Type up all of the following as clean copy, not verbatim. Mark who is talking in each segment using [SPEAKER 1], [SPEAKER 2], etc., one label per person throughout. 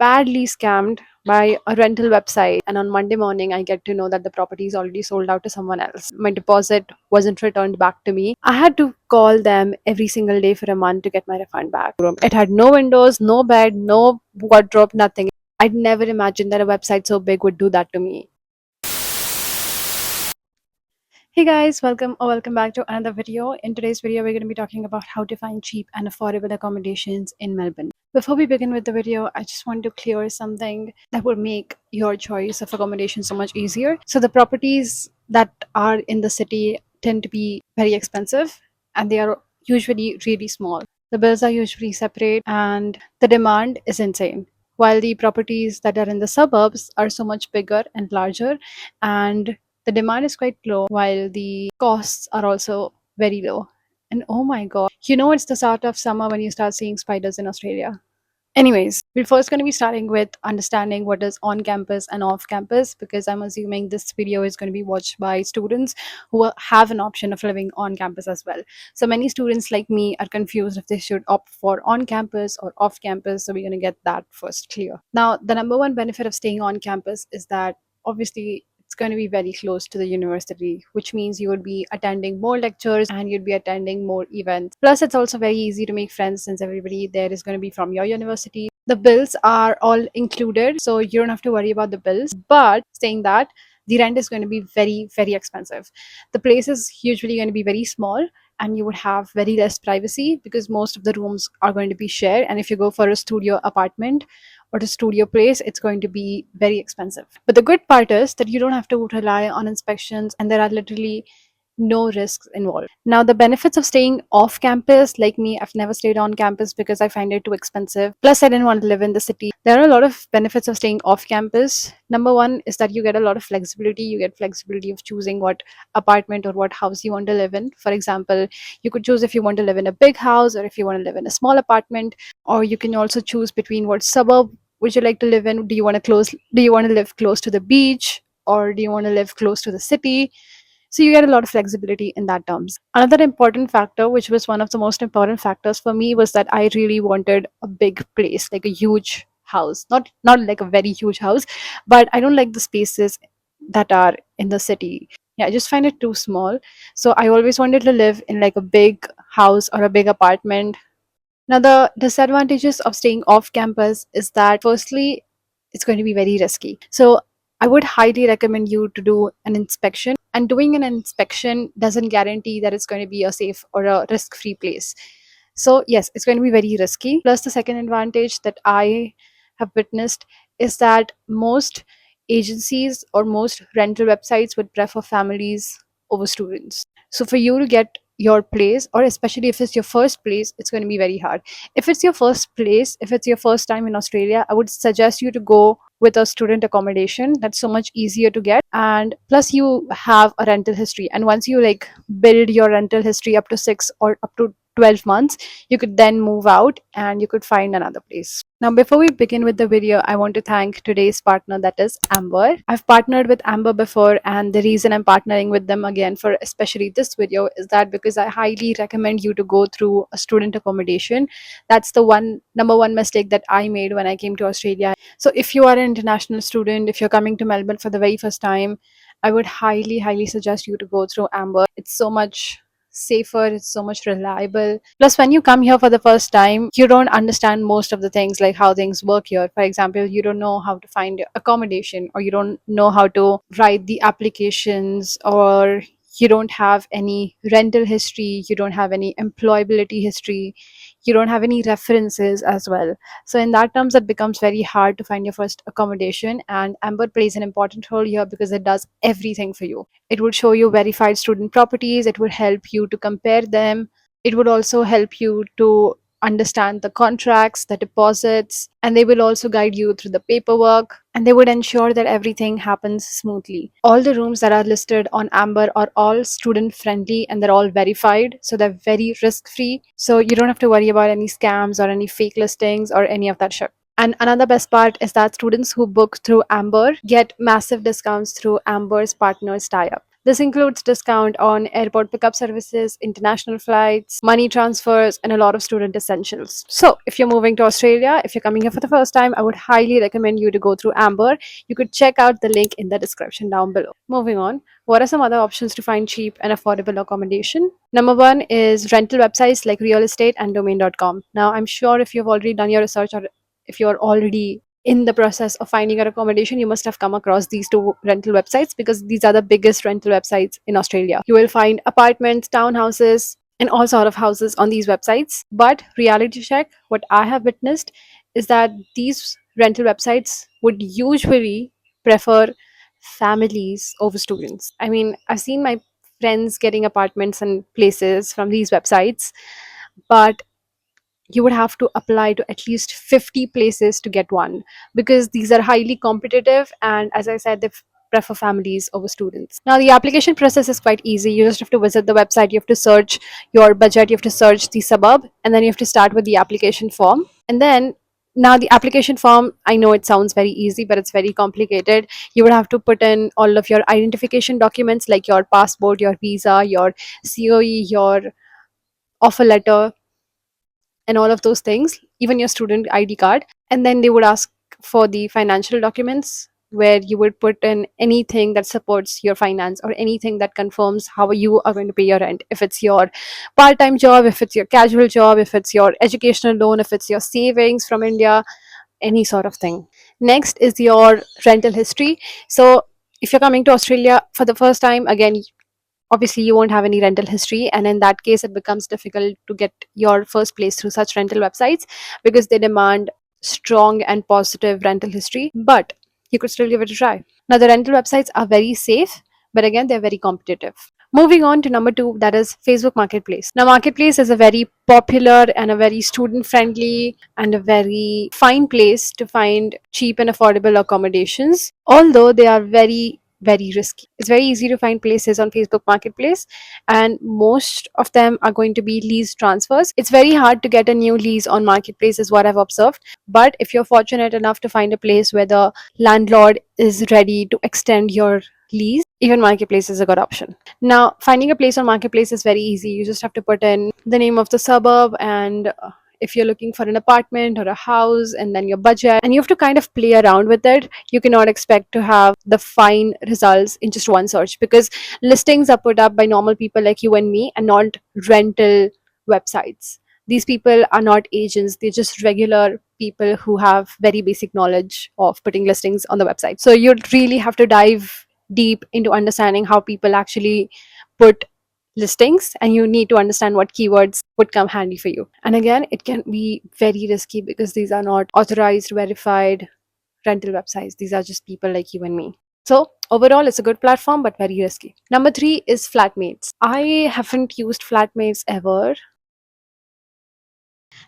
[SPEAKER 1] badly scammed by a rental website, and on Monday morning I get to know that the property is already sold out to someone else. My deposit wasn't returned back to me. I had to call them every single day for a month to get my refund back. It had no windows, no bed, no wardrobe, nothing. I'd never imagined that a website so big would do that to me. Hey guys, welcome back to another video. In today's video, we're going to be talking about how to find cheap and affordable accommodations in Melbourne. Before we begin with the video, I just want to clear something that would make your choice of accommodation so much easier. So the properties that are in the city tend to be very expensive, and they are usually really small. The bills are usually separate and the demand is insane. While the properties that are in the suburbs are so much bigger and larger, and the demand is quite low while the costs are also very low. And oh my god, it's the start of summer when you start seeing spiders in Australia. Anyways, we're first going to be starting with understanding what is on campus and off campus, because I'm assuming this video is going to be watched by students who have an option of living on campus as well. So many students like me are confused if they should opt for on campus or off campus. So we're going to get that first clear. Now, the number one benefit of staying on campus is that obviously it's going to be very close to the university, which means you would be attending more lectures and you'd be attending more events. Plus, it's also very easy to make friends since everybody there is going to be from your university. The bills are all included, so you don't have to worry about the bills. But saying that, the rent is going to be very, very expensive. The place is usually going to be very small, and you would have very less privacy because most of the rooms are going to be shared. And if you go for a studio apartment or a studio place, it's going to be very expensive. But the good part is that you don't have to rely on inspections, and there are literally no risks involved. Now, the benefits of staying off campus, like me, I've never stayed on campus because I find it too expensive. Plus, I didn't want to live in the city. There are a lot of benefits of staying off campus. Number one is that you get a lot of flexibility. You get flexibility of choosing what apartment or what house you want to live in. For example, you could choose if you want to live in a big house or if you want to live in a small apartment, or you can also choose between what suburb would you like to live in. Do you want to live close to the beach, or do you want to live close to the city? So you get a lot of flexibility in that terms. Another important factor, which was one of the most important factors for me, was that I really wanted a big place, like a huge house. Not like a very huge house, but I don't like the spaces that are in the city. Yeah, I just find it too small. So I always wanted to live in like a big house or a big apartment. Now, the disadvantages of staying off campus is that firstly, it's going to be very risky. So I would highly recommend you to do an inspection. And doing an inspection doesn't guarantee that it's going to be a safe or a risk-free place. So yes, it's going to be very risky. Plus, the second advantage that I have witnessed is that most agencies or most rental websites would prefer families over students. So for you to get your place, or especially if it's your first place, it's going to be very hard. If it's your first place, if it's your first time in Australia, I would suggest you to go with a student accommodation. That's so much easier to get, and plus you have a rental history, and once you like build your rental history up to 6 or up to 12 months, you could then move out and you could find another place. Now, before we begin with the video, I want to thank today's partner, that is Amber. I've partnered with Amber before, and the reason I'm partnering with them again for especially this video is that because I highly recommend you to go through a student accommodation. That's the number one mistake that I made when I came to Australia. So if you are an international student, if you're coming to Melbourne for the very first time, I would highly, highly suggest you to go through Amber. It's so much safer, it's so much reliable. Plus, when you come here for the first time, you don't understand most of the things, like how things work here. For example, you don't know how to find accommodation, or you don't know how to write the applications, or you don't have any rental history, you don't have any employability history, you don't have any references as well. So in that terms, it becomes very hard to find your first accommodation, and Amber plays an important role here because it does everything for you. It would show you verified student properties, it would help you to compare them, it would also help you to understand the contracts, the deposits, and they will also guide you through the paperwork, and they would ensure that everything happens smoothly. All the rooms that are listed on Amber are all student friendly and they're all verified, so they're very risk free. So you don't have to worry about any scams or any fake listings or any of that shit. And another best part is that students who book through Amber get massive discounts through Amber's partners tie up. This includes discount on airport pickup services, international flights, money transfers, and a lot of student essentials. So, if you're moving to Australia, if you're coming here for the first time, I would highly recommend you to go through Amber. You could check out the link in the description down below. Moving on, what are some other options to find cheap and affordable accommodation? Number one is rental websites like real estate and domain.com. Now, I'm sure if you've already done your research or if you're already in the process of finding your accommodation, you must have come across these two rental websites because these are the biggest rental websites in Australia. You will find apartments, townhouses, and all sort of houses on these websites. But reality check, what I have witnessed is that these rental websites would usually prefer families over students. I mean, I've seen my friends getting apartments and places from these websites, but you would have to apply to at least 50 places to get one because these are highly competitive, and as I said, they prefer families over students. Now the application process is quite easy. You just have to visit the website, you have to search your budget, you have to search the suburb, and then you have to start with the application form. And then now the application form, I know it sounds very easy, but it's very complicated. You would have to put in all of your identification documents like your passport, your visa, your COE, your offer letter, and all of those things, even your student ID card. And then they would ask for the financial documents where you would put in anything that supports your finance or anything that confirms how you are going to pay your rent. If it's your part time job, if it's your casual job, if it's your educational loan, if it's your savings from India, any sort of thing. Next is your rental history. So if you're coming to Australia for the first time, again, obviously you won't have any rental history, and in that case it becomes difficult to get your first place through such rental websites because they demand strong and positive rental history, but you could still give it a try. Now the rental websites are very safe, but again they're very competitive. Moving on to number two, that is Facebook Marketplace. Now Marketplace is a very popular and a very student friendly and a very fine place to find cheap and affordable accommodations, although they are very risky. It's very easy to find places on Facebook Marketplace, and most of them are going to be lease transfers. It's very hard to get a new lease on Marketplace, is what I've observed. But if you're fortunate enough to find a place where the landlord is ready to extend your lease, even Marketplace is a good option. Now, finding a place on Marketplace is very easy. You just have to put in the name of the suburb and if you're looking for an apartment or a house, and then your budget, and you have to kind of play around with it. You cannot expect to have the fine results in just one search because listings are put up by normal people like you and me and not rental websites. These people are not agents, they're just regular people who have very basic knowledge of putting listings on the website. So you'd really have to dive deep into understanding how people actually put listings, and you need to understand what keywords would come handy for you. And again, it can be very risky because these are not authorized, verified rental websites. These are just people like you and me. So overall, it's a good platform, but very risky. Number three is Flatmates. I haven't used Flatmates ever.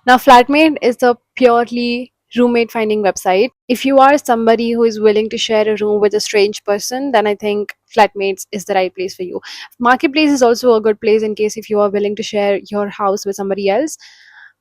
[SPEAKER 1] Now, Flatmate is a purely roommate finding website. If you are somebody who is willing to share a room with a strange person, then I think Flatmates is the right place for you. Marketplace is also a good place in case if you are willing to share your house with somebody else.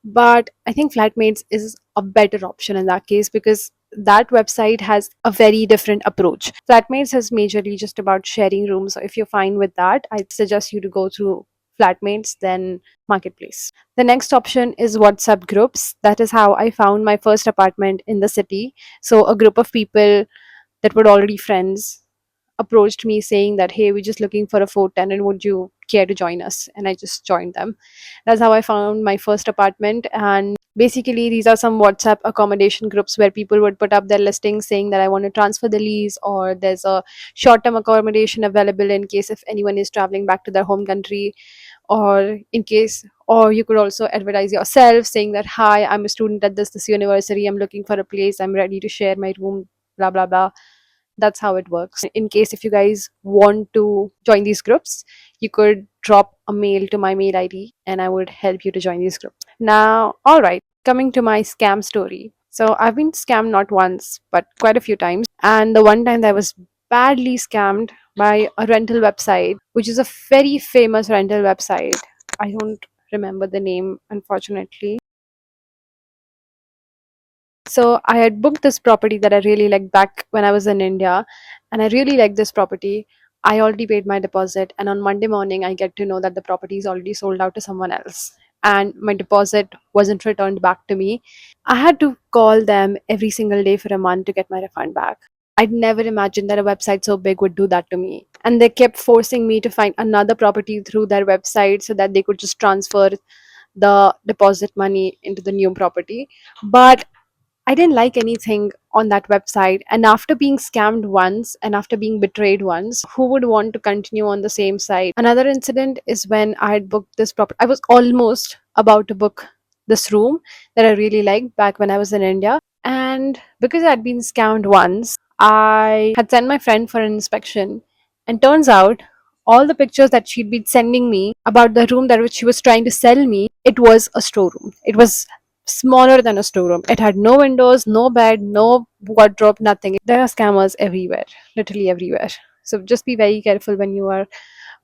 [SPEAKER 1] But I think Flatmates is a better option in that case because that website has a very different approach. Flatmates is majorly just about sharing rooms. So if you're fine with that, I'd suggest you to go through Flatmates, then Marketplace. The next option is WhatsApp groups. That is how I found my first apartment in the city. So a group of people that were already friends approached me saying that, hey, we're just looking for a fourth tenant, would you care to join us? And I just joined them. That's how I found my first apartment. And basically these are some WhatsApp accommodation groups where people would put up their listings saying that I want to transfer the lease, or there's a short-term accommodation available in case if anyone is traveling back to their home country, or in case, or you could also advertise yourself saying that, hi, I'm a student at this university, I'm looking for a place, I'm ready to share my room, blah blah blah. That's how it works. In case if you guys want to join these groups, you could drop a mail to my mail ID and I would help you to join these groups. Now, all right, coming to my scam story. So I've been scammed not once but quite a few times, and the one time that I was badly scammed by a rental website, which is a very famous rental website. I don't remember the name, unfortunately. So I had booked this property that I really liked back when I was in India, and I really liked this property. I already paid my deposit, and on Monday morning, I get to know that the property is already sold out to someone else, and my deposit wasn't returned back to me. I had to call them every single day for a month to get my refund back. I'd never imagined that a website so big would do that to me. And they kept forcing me to find another property through their website so that they could just transfer the deposit money into the new property. But I didn't like anything on that website. And after being scammed once and after being betrayed once, who would want to continue on the same site? Another incident is when I had booked this property. I was almost about to book this room that I really liked back when I was in India. And because I'd been scammed once, I had sent my friend for an inspection. And turns out all the pictures that she'd been sending me about the room that which she was trying to sell me, it was a storeroom. It was smaller than a storeroom. It had no windows, no bed, no wardrobe, nothing. There are scammers everywhere, literally everywhere. So just be very careful when you are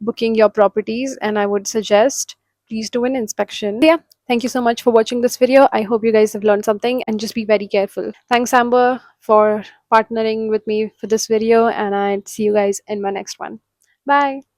[SPEAKER 1] booking your properties, and I would suggest please do an inspection. Yeah, thank you so much for watching this video. I hope you guys have learned something, and just be very careful. Thanks, Amber, for partnering with me for this video, and I'll see you guys in my next one. Bye.